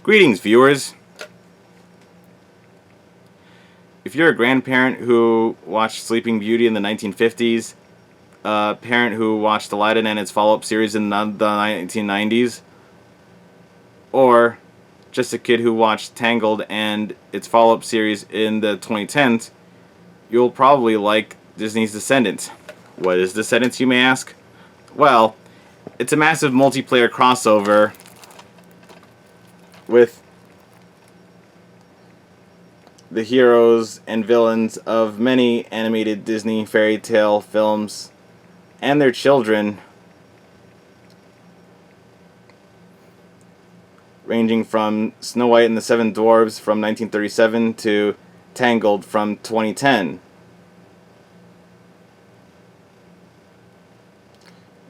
Greetings, viewers. If you're a grandparent who watched Sleeping Beauty in the 1950s, a parent who watched Aladdin and its follow-up series in the 1990s, or just a kid who watched Tangled and its follow-up series in the 2010s, you'll probably like Disney's Descendants. What is Descendants, you may ask? Well, it's a massive multiplayer crossover with the heroes and villains of many animated Disney fairy tale films and their children, ranging from Snow White and the Seven Dwarfs from 1937 to Tangled from 2010.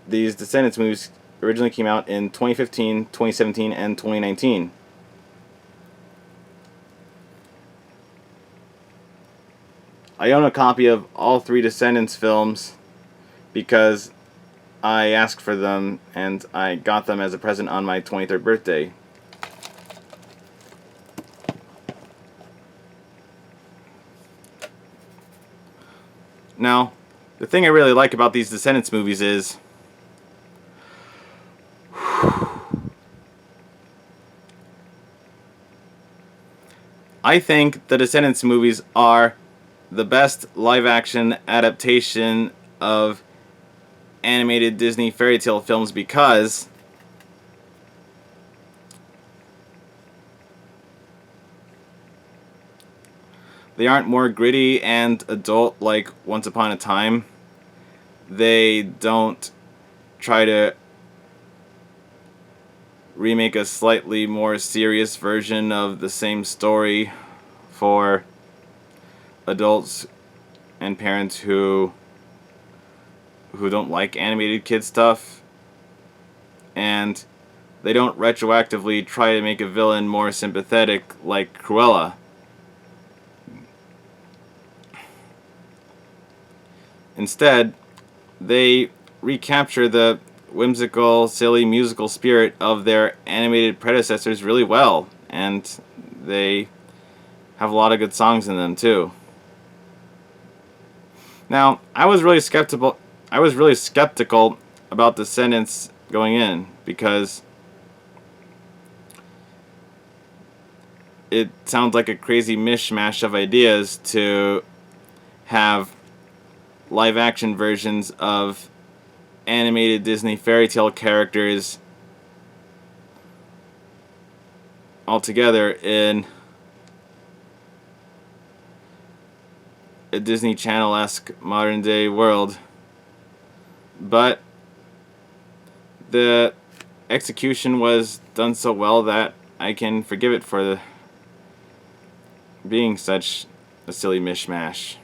These Descendants movies originally came out in 2015, 2017, and 2019. I own a copy of all three Descendants films because I asked for them and I got them as a present on my 23rd birthday. Now, the thing I really like about these Descendants movies is I think the Descendants movies are the best live-action adaptation of animated Disney fairy tale films because they aren't more gritty and adult like Once Upon a Time. They don't try to remake a slightly more serious version of the same story for adults and parents who don't like animated kid stuff, and they don't retroactively try to make a villain more sympathetic like Cruella. Instead, they recapture the whimsical, silly musical spirit of their animated predecessors really well, and they have a lot of good songs in them too. Now, I was really skeptical about Descendants going in because it sounds like a crazy mishmash of ideas to have live action versions of animated Disney fairy tale characters all together in a Disney Channel-esque modern-day world. But the execution was done so well that I can forgive it for being such a silly mishmash.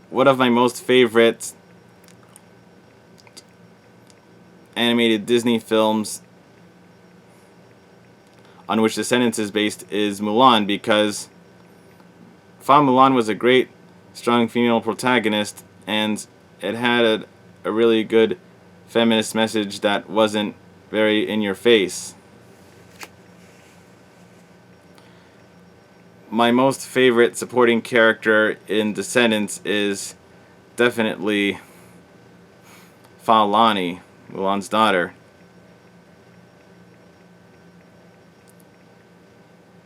One of my most favorite animated Disney films on which Descendants is based is Mulan, because Fa Mulan was a great, strong female protagonist, and it had a really good feminist message that wasn't very in your face. My most favorite supporting character in Descendants is definitely Fa Lani, Mulan's daughter.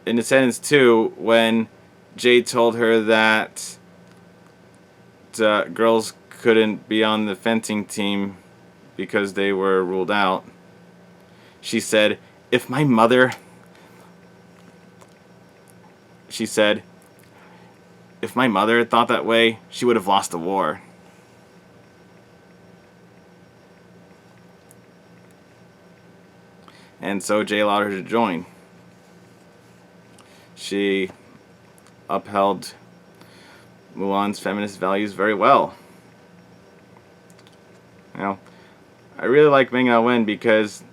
In Descendants 2, when Jade told her that girls couldn't be on the fencing team because they were ruled out, she said, if my mother thought that way, she would have lost the war. And so Jay allowed her to join. She upheld Mulan's feminist values very well. Now, I really like Ming-Na Wen because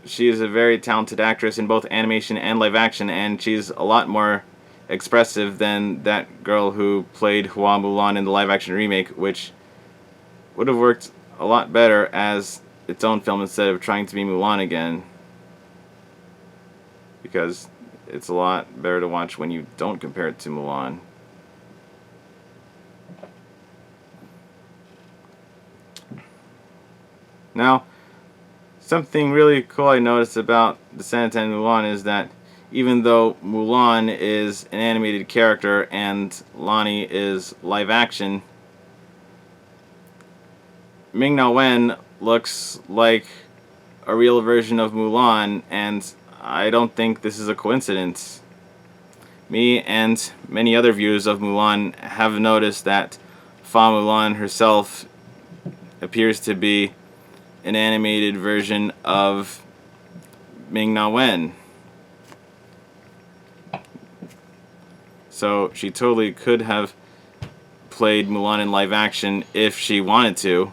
she is a very talented actress in both animation and live action, and she's a lot more expressive than that girl who played Hua Mulan in the live action remake, which would have worked a lot better as its own film instead of trying to be Mulan again. Because it's a lot better to watch when you don't compare it to Mulan. Now, something really cool I noticed about Descendants and Mulan is that even though Mulan is an animated character and Lonnie is live action, Ming-Na Wen looks like a real version of Mulan, and I don't think this is a coincidence. Me and many other viewers of Mulan have noticed that Fa Mulan herself appears to be an animated version of Ming-Na Wen. So she totally could have played Mulan in live action if she wanted to.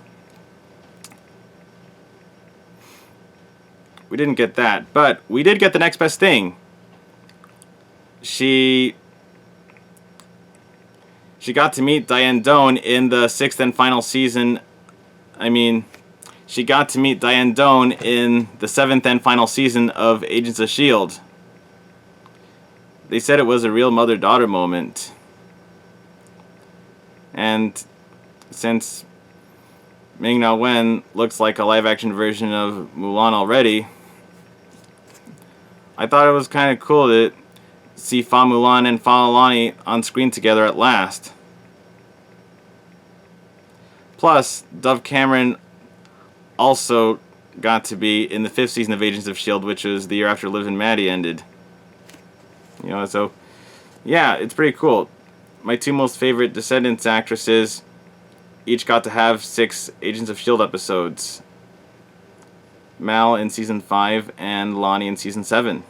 We didn't get that, but we did get the next best thing. She got to meet Diane Doan in the 6th and final season. She got to meet Diane Doan in the 7th and final season of Agents of S.H.I.E.L.D. They said it was a real mother-daughter moment. And since Ming-Na Wen looks like a live-action version of Mulan already, I thought it was kind of cool to see Fa Mulan and Fa Lonnie on screen together at last. Plus, Dove Cameron also got to be in the 5th season of Agents of S.H.I.E.L.D., which was the year after Liv and Maddie ended. So, yeah, it's pretty cool. My two most favorite Descendants actresses each got to have 6 Agents of S.H.I.E.L.D. episodes. Mal in Season 5 and Lonnie in Season 7.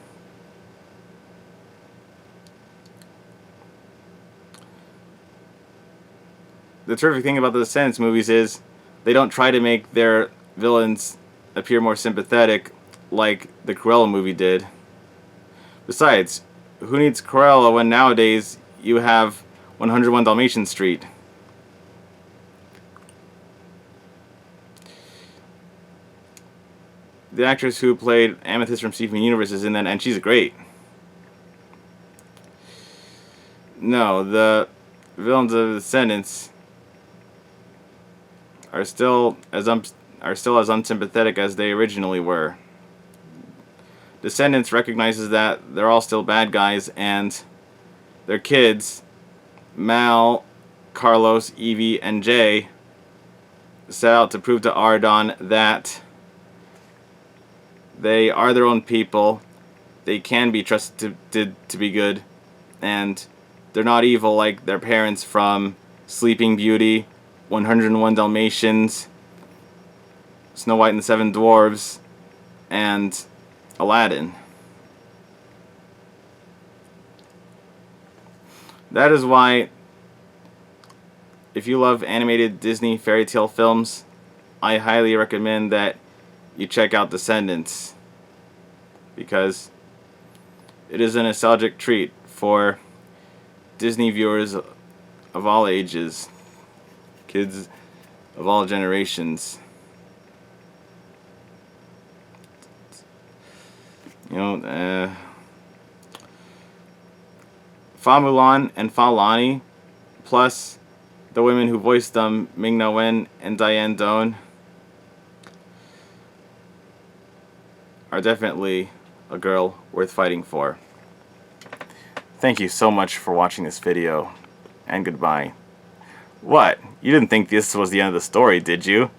The terrific thing about the Descendants movies is they don't try to make their villains appear more sympathetic like the Cruella movie did. Besides, who needs Cruella when nowadays you have 101 Dalmatian Street? The actress who played Amethyst from Steven Universe is in that, and she's great. No, the villains of the Descendants are still as unsympathetic as they originally were. Descendants recognizes that they're all still bad guys, and their kids, Mal, Carlos, Evie, and Jay, set out to prove to Ardon that they are their own people, they can be trusted to be good, and they're not evil like their parents from Sleeping Beauty, 101 Dalmatians, Snow White and the Seven Dwarves, and Aladdin. That is why, if you love animated Disney fairy tale films, I highly recommend that you check out Descendants, because it is a nostalgic treat for Disney viewers of all ages, kids of all generations. Fa Mulan and Fa Lonnie, plus the women who voiced them, Ming-Na Wen and Diane Doan, are definitely a girl worth fighting for. Thank you so much for watching this video, and goodbye. What? You didn't think this was the end of the story, did you?